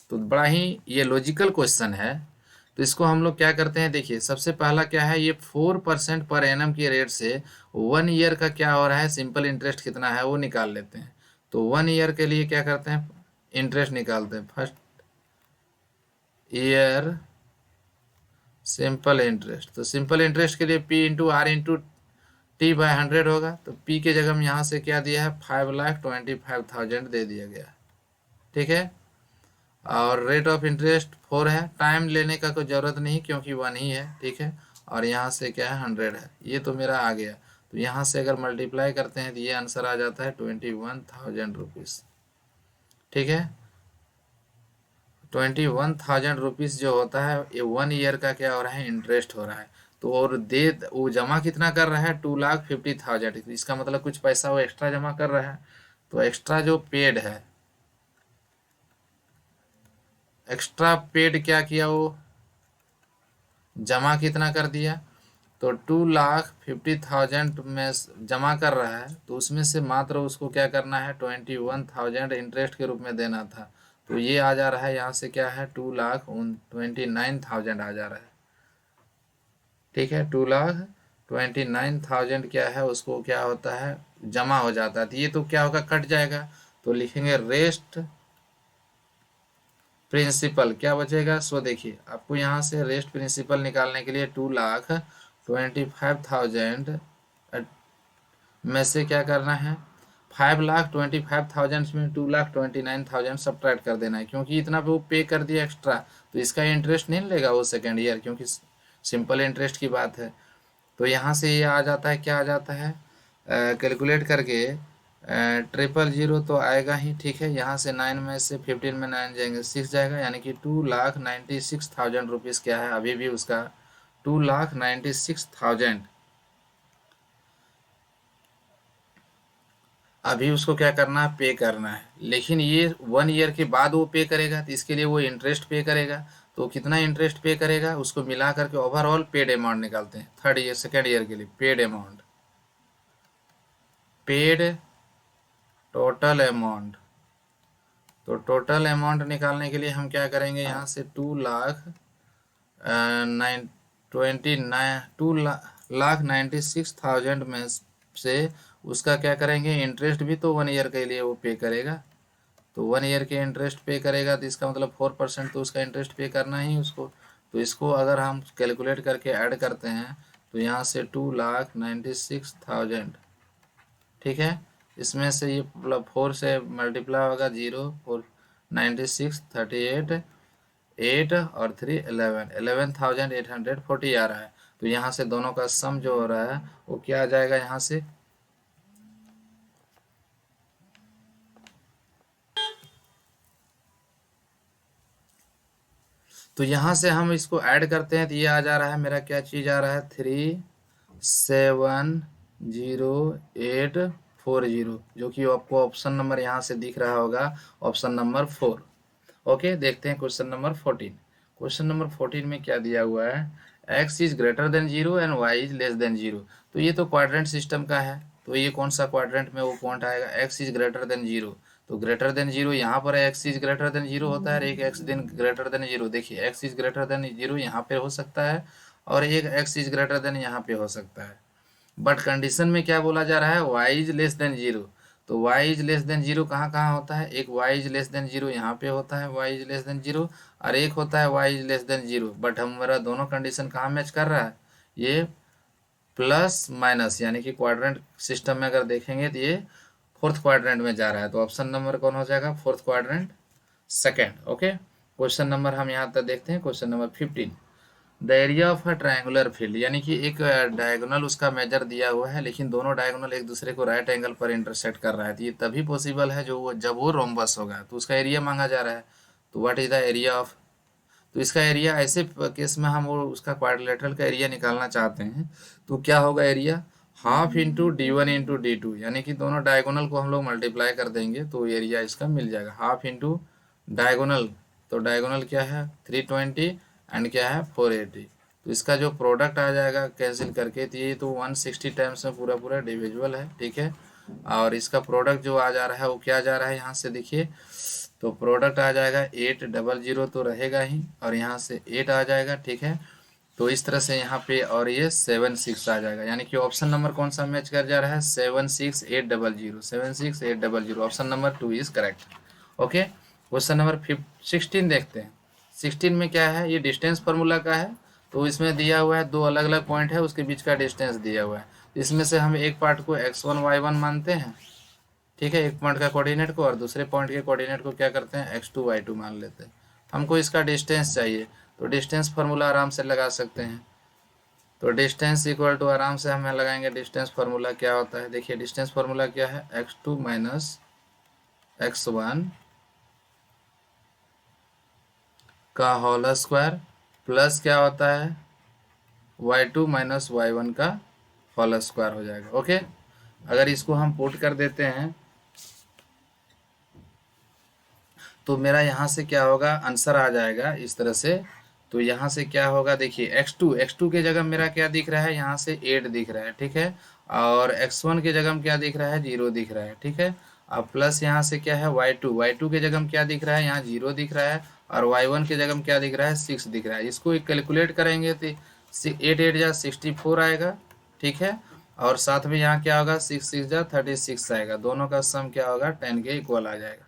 तो बड़ा ही ये लॉजिकल क्वेश्चन है। तो इसको हम लोग क्या करते हैं, देखिए सबसे पहला क्या है, ये 4% पर एनम की रेट से 1 ईयर का क्या हो रहा है, सिंपल इंटरेस्ट कितना है वो निकाल लेते हैं। तो 1 ईयर के लिए क्या करते हैं, इंटरेस्ट निकालते हैं, फर्स्ट ईयर सिंपल इंटरेस्ट। तो सिंपल इंटरेस्ट के लिए P into R into T by 100 होगा। तो P के जगह में यहाँ से क्या दिया है 5,25,000 दे दिया गया, ठीक है। और रेट ऑफ इंटरेस्ट 4 है, टाइम लेने का कोई ज़रूरत नहीं क्योंकि 1 ही है, ठीक है। और यहाँ से क्या है 100 है, ये तो मेरा आ गया। तो यहाँ से अगर मल्टीप्लाई करते हैं तो ये आंसर आ जाता है 21,000 रुपीज़, ठीक है। 21,000 रुपीज़ जो होता है ये 1 ईयर का क्या हो रहा है, इंटरेस्ट हो रहा है। तो और दे वो जमा कितना कर रहा है 2,50,000, इसका मतलब कुछ पैसा वो एक्स्ट्रा जमा कर रहा है। तो एक्स्ट्रा जो पेड है, एक्स्ट्रा पेड क्या किया वो जमा कितना कर दिया, तो 2,50,000 में जमा कर रहा है, तो उसमें से मात्र उसको क्या करना है 21,000 इंटरेस्ट के रूप में देना था। तो ये आ जा रहा है यहाँ से क्या है 2,29,000 आ जा रहा है, ठीक है। 2,29,000 क्या है उसको क्या होता है जमा हो जाता है। तो ये तो क्या होगा कट जाएगा, तो लिखेंगे रेस्ट प्रिंसिपल, क्या बचेगा, सो देखिए आपको यहाँ से रेस्ट प्रिंसिपल निकालने के लिए 2,25,000 में से क्या करना है 5,25,000 में 2,29,000 सब्ट्रैक्ट कर देना है, क्योंकि इतना वो पे कर दिया एक्स्ट्रा, तो इसका इंटरेस्ट नहीं लेगा वो सेकेंड ईयर, क्योंकि सिंपल इंटरेस्ट की बात है। तो यहाँ से ये आ जाता है, क्या आ जाता है कैलकुलेट करके 000 तो आएगा ही, ठीक है। यहाँ से 9 में से 15 में 9 जाएंगे 6 जाएगा, यानी कि 2,96,000 रुपीज़ क्या है अभी भी उसका 2,96,000 अभी उसको क्या करना है पे करना है। लेकिन ये 1 ईयर के बाद वो पे करेगा, तो इसके लिए वो इंटरेस्ट पे करेगा। तो कितना इंटरेस्ट पे करेगा उसको मिला करके ओवरऑल पेड अमाउंट निकालते हैं। थर्ड ईयर सेकेंड ईयर के लिए paid amount, paid total amount. तो टोटल अमाउंट निकालने के लिए हम क्या करेंगे, यहाँ से 2,96,000 में से उसका क्या करेंगे, इंटरेस्ट भी तो 1 ईयर के लिए वो पे करेगा, तो 1 ईयर के इंटरेस्ट पे करेगा, तो इसका मतलब 4% तो उसका इंटरेस्ट पे करना ही उसको। तो इसको अगर हम कैलकुलेट करके ऐड करते हैं तो यहाँ से 2,96,000, ठीक है, इसमें से ये मतलब 4 से मल्टीप्लाई होगा, 0, 4, 96, 38, 8 और 3, 11,840 आ रहा है। तो यहाँ से दोनों का सम जो हो रहा है वो क्या आ जाएगा, यहाँ से तो यहाँ से हम इसको ऐड करते हैं तो ये आ जा रहा है मेरा, क्या चीज़ आ रहा है, 3,7,0,8,4,0, जो कि आपको ऑप्शन नंबर यहाँ से दिख रहा होगा, ऑप्शन नंबर 4। ओके, देखते हैं क्वेश्चन नंबर 14। क्वेश्चन नंबर 14 में क्या दिया हुआ है, x is greater than 0 and y is less than 0। तो ये तो क्वाड्रेंट सिस्टम का है, तो ये कौन सा क्वाड्रेंट में वो पॉइंट आएगा, x इज ग्रेटर देन 0। तो ग्रेटर देन 0 यहाँ पर x इज ग्रेटर देन 0 होता है, एक x दिन ग्रेटर देन 0, देखिए x इज ग्रेटर देन 0 यहाँ पे हो सकता है और एक x इज ग्रेटर देन यहाँ पे हो सकता है। बट कंडीशन में क्या बोला जा रहा है, y इज लेस देन 0। तो y इज लेस देन 0 कहाँ कहाँ होता है, एक y इज लेस देन 0 यहाँ पे होता है, y इज लेस देन 0, और एक होता है y is less than 0। But हमारा दोनों कंडीशन कहाँ मैच कर रहा है, ये प्लस माइनस, यानी कि क्वाड्रेंट सिस्टम में अगर देखेंगे तो ये फोर्थ क्वाड्रेंट में जा रहा है। तो ऑप्शन नंबर कौन हो जाएगा, fourth quadrant, second. Okay, question number हम यहाँ तक देखते हैं, question number 15। The area of a triangular field, यानी कि एक डायगोनल उसका मेजर दिया हुआ है, लेकिन दोनों डायगोनल एक दूसरे को राइट एंगल पर इंटरसेक्ट कर रहा है, तो ये तभी पॉसिबल है जब वो रोम्बस होगा। तो उसका एरिया मांगा जा रहा है, तो what is the area of, तो इसका एरिया ऐसे केस में हम वो उसका क्वाड्रिलेटरल का एरिया निकालना चाहते हैं, तो क्या होगा area, half into D1 into D2, यानी कि दोनों डायगोनल को हम लोग मल्टीप्लाई कर देंगे तो एरिया इसका मिल जाएगा, हाफ इंटू डायगोनल, तो डायगोनल क्या है 320 एंड क्या है 480, तो इसका जो प्रोडक्ट आ जाएगा कैंसिल करके, तो ये तो 160 टाइम्स में पूरा पूरा डिविजिबल है, ठीक है। और इसका प्रोडक्ट जो आ जा रहा है वो क्या जा रहा है, यहाँ से देखिए, तो प्रोडक्ट आ जाएगा 800 तो रहेगा ही, और यहाँ से 8 आ जाएगा, ठीक है। तो इस तरह से यहाँ पे, और ये 76 आ जाएगा, यानी कि ऑप्शन नंबर कौन सा मैच कर जा रहा है, 76800, 76800, option number 2 is correct. Okay, question number 16 देखते हैं। 16 में क्या है, ये डिस्टेंस फार्मूला का है, तो इसमें दिया हुआ है दो अलग अलग पॉइंट है, उसके बीच का डिस्टेंस दिया हुआ है। इसमें से हम एक पार्ट को x1 y1 मानते हैं, ठीक है, एक पॉइंट का कोऑर्डिनेट को, और दूसरे पॉइंट के कोऑर्डिनेट को क्या करते हैं, x2 y2 मान लेते हैं। हमको इसका डिस्टेंस चाहिए, तो डिस्टेंस फार्मूला आराम से लगा सकते हैं। तो डिस्टेंस इक्वल टू, आराम से हमें लगाएंगे, डिस्टेंस फार्मूला क्या होता है, देखिए डिस्टेंस फार्मूला क्या है, x2 माइनस x1 का होल स्क्वायर प्लस क्या होता है, y2 माइनस y1 का होल स्क्वायर हो जाएगा। ओके, अगर इसको हम पुट कर देते हैं तो मेरा यहाँ से क्या होगा, आंसर आ जाएगा इस तरह से। तो यहाँ से क्या होगा, देखिए x2 के जगह मेरा क्या दिख रहा है, यहाँ से 8 दिख रहा है, ठीक है, और x1 के जगह में क्या दिख रहा है, 0 दिख रहा है, ठीक है। अब प्लस यहाँ से क्या है, y2 के जगह में क्या दिख रहा है, यहाँ 0 दिख रहा है, और y1 के जगह में क्या दिख रहा है, 6 दिख रहा है। इसको कैलकुलेट करेंगे तो 8 जा 64 आएगा, ठीक है, और साथ में यहाँ क्या होगा, 6 जा 36 आएगा, दोनों का सम क्या होगा, 10 के इक्वल आ जाएगा।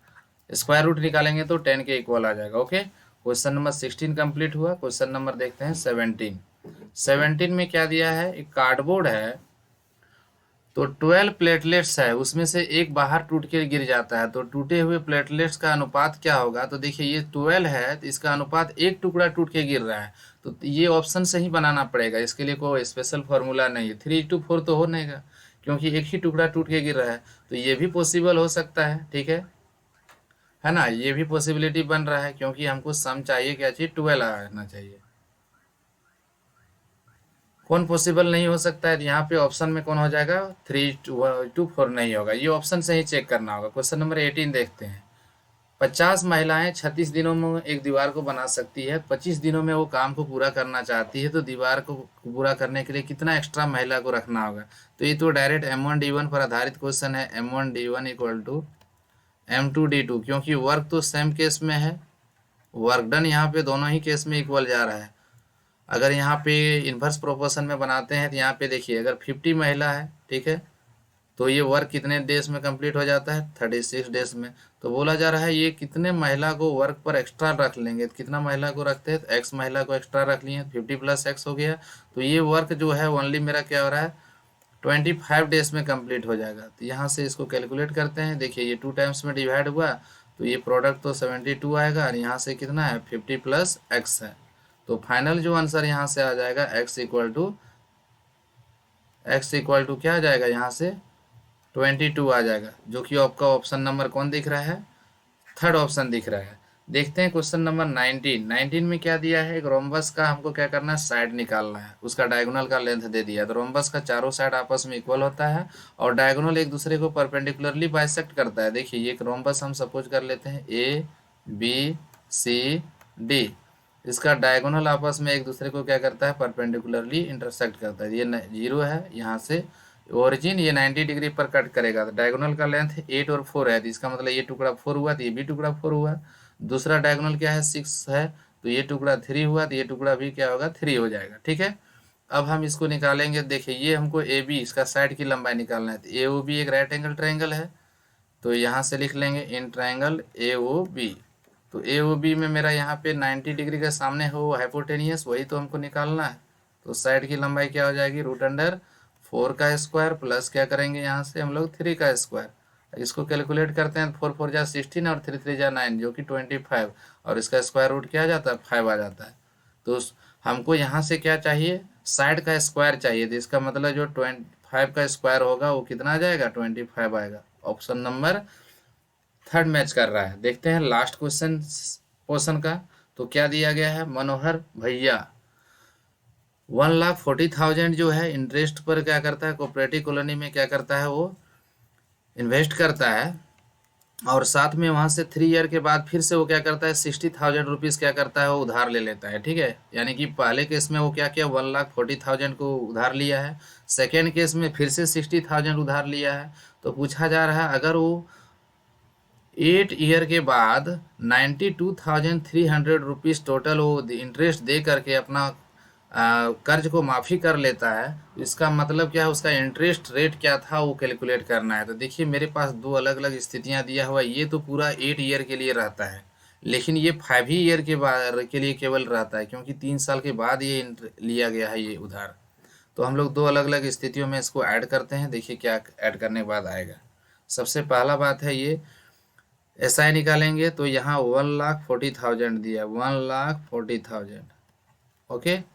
स्क्वायर रूट निकालेंगे तो 10 के इक्वल आ जाएगा। ओके, क्वेश्चन नंबर 16 कंप्लीट हुआ। क्वेश्चन नंबर देखते हैं 17। 17 में क्या दिया है, एक कार्डबोर्ड है, तो 12 प्लेटलेट्स है, उसमें से एक बाहर टूट के गिर जाता है, तो टूटे हुए प्लेटलेट्स का अनुपात क्या होगा, तो देखिए ये 12 है, तो इसका अनुपात एक टुकड़ा टूट के गिर रहा है, तो ये ऑप्शन से ही बनाना पड़ेगा, इसके लिए कोई स्पेशल फॉर्मूला नहीं है। 3:4 तो हो नहीं, क्योंकि एक ही टुकड़ा टूट के गिर रहा है, तो ये भी पॉसिबल हो सकता है, ठीक है ना, ये भी पॉसिबिलिटी बन रहा है, क्योंकि हमको सम चाहिए क्या चीज, 12 आना चाहिए। कौन पॉसिबल नहीं हो सकता है, यहाँ पे ऑप्शन में कौन हो जाएगा, 3:4 नहीं होगा, ये ऑप्शन से ही चेक करना होगा। क्वेश्चन नंबर 18 देखते हैं। 50 महिलाएं 36 दिनों में एक दीवार को बना सकती है, 25 दिनों में वो काम को पूरा करना चाहती है, तो दीवार को पूरा करने के लिए कितना एक्स्ट्रा महिला को रखना होगा। तो ये तो डायरेक्ट M1D1 पर आधारित क्वेश्चन है। M1D1 इक्वल टू M2D2, क्योंकि वर्क तो सेम केस में है, वर्क डन यहाँ पे दोनों ही केस में इक्वल जा रहा है। अगर यहाँ पे इन्वर्स प्रोपोर्शन में बनाते हैं तो यहाँ पे देखिए अगर 50 महिला है, ठीक है, तो ये वर्क कितने डेज में कंप्लीट हो जाता है, 36 डेज में। तो बोला जा रहा है ये कितने महिला को वर्क पर एक्स्ट्रा रख लेंगे, तो कितना महिला को रखते हैं, तो x महिला को एक्स्ट्रा रख लिए, 50 प्लस x हो गया। तो ये वर्क जो है ओनली मेरा क्या हो रहा है, 25 डेज में कंप्लीट हो जाएगा। तो यहाँ से इसको कैलकुलेट करते हैं, देखिए ये 2 टाइम्स में डिवाइड हुआ, तो ये प्रोडक्ट तो 72 आएगा, और यहाँ से कितना है 50 प्लस x है। तो फाइनल जो आंसर यहाँ से आ जाएगा x इक्वल टू क्या आ जाएगा, यहाँ से 22 आ जाएगा, जो कि आपका ऑप्शन नंबर कौन दिख रहा है, थर्ड ऑप्शन दिख रहा है। देखते हैं क्वेश्चन नंबर 19 में क्या दिया है, एक रोम्बस का हमको क्या करना है, साइड निकालना है, उसका डायगोनल का लेंथ दे दिया। तो रोम्बस का चारों साइड आपस में इक्वल होता है और डायगोनल एक दूसरे को परपेंडिकुलरली बाइसेक्ट करता है। देखिए ये एक रोम्बस हम सपोज कर लेते हैं ABCD, इसका डायगोनल आपस में एक दूसरे को क्या करता है, परपेंडिकुलरली इंटरसेक्ट करता है। ये 0 है, यहाँ से ओरिजिन ये 90 डिग्री पर कट करेगा। तो डायगोनल का लेंथ 8 और 4 है, तो इसका मतलब ये टुकड़ा 4 हुआ, तो ये भी टुकड़ा 4 हुआ। दूसरा डायगोनल क्या है, 6 है, तो ये टुकड़ा 3 हुआ, तो ये टुकड़ा भी क्या होगा, 3 हो जाएगा। ठीक है, अब हम इसको निकालेंगे। देखिए ये हमको AB इसका साइड की लंबाई निकालना है, तो AOB एक राइट एंगल ट्रायंगल है, तो यहाँ से लिख लेंगे इन ट्रायंगल AOB। तो AOB में मेरा यहाँ पे 90 डिग्री के सामने हो हाइपोटेनियस, वही तो हमको निकालना है। तो साइड की लंबाई क्या हो जाएगी, √4 का स्क्वायर प्लस क्या करेंगे यहाँ से हम लोग 3 का स्क्वायर। इसको कैलकुलेट करते हैं, 4 4 जा 16 और 3 3 जा 9, जो कि 25, और इसका स्क्वायर रूट क्या आ जाता है, 5 आ जाता है। तो हमको यहाँ से क्या चाहिए, साइड का स्क्वायर चाहिए, तो इसका मतलब जो 25 का स्क्वायर होगा वो कितना आ जाएगा, 25 आएगा। ऑप्शन नंबर थर्ड मैच कर रहा है। देखते हैं लास्ट क्वेश्चन पोर्शन का, तो क्या दिया गया है, मनोहर भैया 1,40,000 जो है इंटरेस्ट पर क्या करता है, कोऑपरेटिव कॉलोनी में क्या करता है, वो इन्वेस्ट करता है, और साथ में वहां से 3 ईयर के बाद फिर से वो क्या करता है, 60,000 रुपीज़ क्या करता है, वो उधार ले लेता है। ठीक है, यानी कि पहले केस में वो क्या किया, 1,40,000 को उधार लिया है, सेकेंड केस में फिर से 60,000 उधार लिया है। तो पूछा जा रहा है अगर वो 8 ईयर के बाद 92,300 रुपीज़ टोटल वो इंटरेस्ट दे करके अपना कर्ज को माफ़ी कर लेता है, तो इसका मतलब क्या है, उसका इंटरेस्ट रेट क्या था वो कैलकुलेट करना है। तो देखिए मेरे पास दो अलग अलग स्थितियां दिया हुआ है, ये तो पूरा 8 ईयर के लिए रहता है, लेकिन ये 5 ही ईयर के बाद के लिए केवल रहता है, क्योंकि 3 साल के बाद ये लिया गया है ये उधार। तो हम लोग दो अलग अलग स्थितियों में इसको ऐड करते हैं, देखिए क्या ऐड करने के बाद आएगा। सबसे पहला बात है ये SI निकालेंगे, तो यहाँ 1,40,000 दिया, 1,40,000, ओके।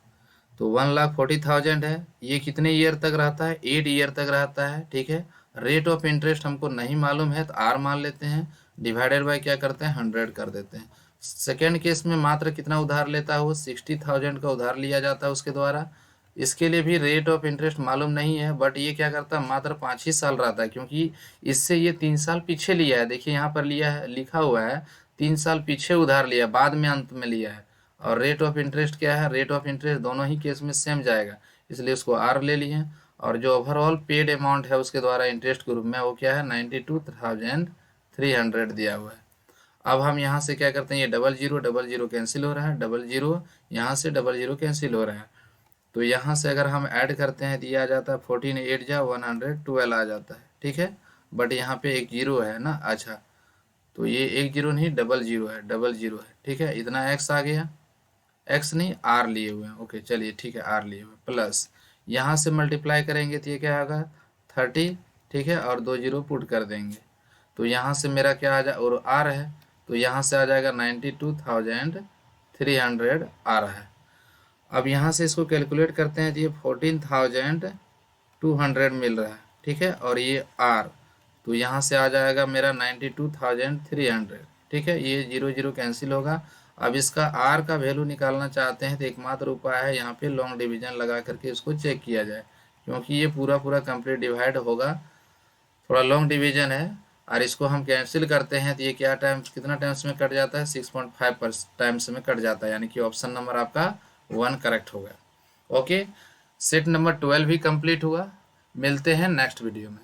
तो 1,40,000 है, ये कितने ईयर तक रहता है, 8 ईयर तक रहता है। ठीक है, रेट ऑफ इंटरेस्ट हमको नहीं मालूम है, तो R मान लेते हैं, डिवाइडेड बाय क्या करते हैं, 100 कर देते हैं। सेकेंड केस में मात्र कितना उधार लेता है वो, 60,000 का उधार लिया जाता है उसके द्वारा। इसके लिए भी रेट ऑफ इंटरेस्ट मालूम नहीं है, बट ये क्या करता है, मात्र 5 ही साल रहता है, क्योंकि इससे ये 3 साल पीछे लिया है। देखिए यहाँ पर लिया है, लिखा हुआ है 3 साल पीछे उधार लिया, बाद में अंत में लिया है। और रेट ऑफ इंटरेस्ट क्या है, रेट ऑफ इंटरेस्ट दोनों ही केस में सेम जाएगा, इसलिए उसको R ले लिए। और जो ओवरऑल पेड अमाउंट है उसके द्वारा इंटरेस्ट के रूप में, वो क्या है, 92,300 दिया हुआ है। अब हम यहाँ से क्या करते हैं, ये डबल जीरो कैंसिल हो रहा है, डबल जीरो यहाँ से डबल जीरो कैंसिल हो रहा है। तो यहाँ से अगर हम ऐड करते हैं तो ये आ जाता है 14 8 जा 112 आ जाता है। ठीक है, बट यहाँ पे एक जीरो है ना, अच्छा, तो ये एक जीरो नहीं डबल जीरो है, डबल जीरो है। ठीक है, इतना x आ गया, x नहीं R लिए हुए हैं, ओके चलिए ठीक है, R लिए हुए प्लस यहाँ से मल्टीप्लाई करेंगे तो ये क्या होगा 30। ठीक है, और 2 जीरो पुट कर देंगे, तो यहाँ से मेरा क्या आ जाए, और R है, तो यहाँ से आ जाएगा 92,300 आ रहा है। अब यहाँ से इसको कैलकुलेट करते हैं तो ये 14,200 मिल रहा है। ठीक है, और ये R, तो यहाँ से आ जाएगा मेरा 92,300। ठीक है, ये जीरो जीरो कैंसिल होगा। अब इसका R का वैल्यू निकालना चाहते हैं तो एकमात्र उपाय है यहाँ पे लॉन्ग डिवीजन लगा करके इसको चेक किया जाए, क्योंकि ये पूरा पूरा कंप्लीट डिवाइड होगा, थोड़ा लॉन्ग डिवीजन है। और इसको हम कैंसिल करते हैं तो ये क्या टाइम्स कितना टाइम्स में कट जाता है, 6.5 टाइम्स में कट जाता है, यानी कि ऑप्शन नंबर आपका 1 करेक्ट होगा। ओके, सेट नंबर 12 भी कंप्लीट हुआ। मिलते हैं नेक्स्ट वीडियो में।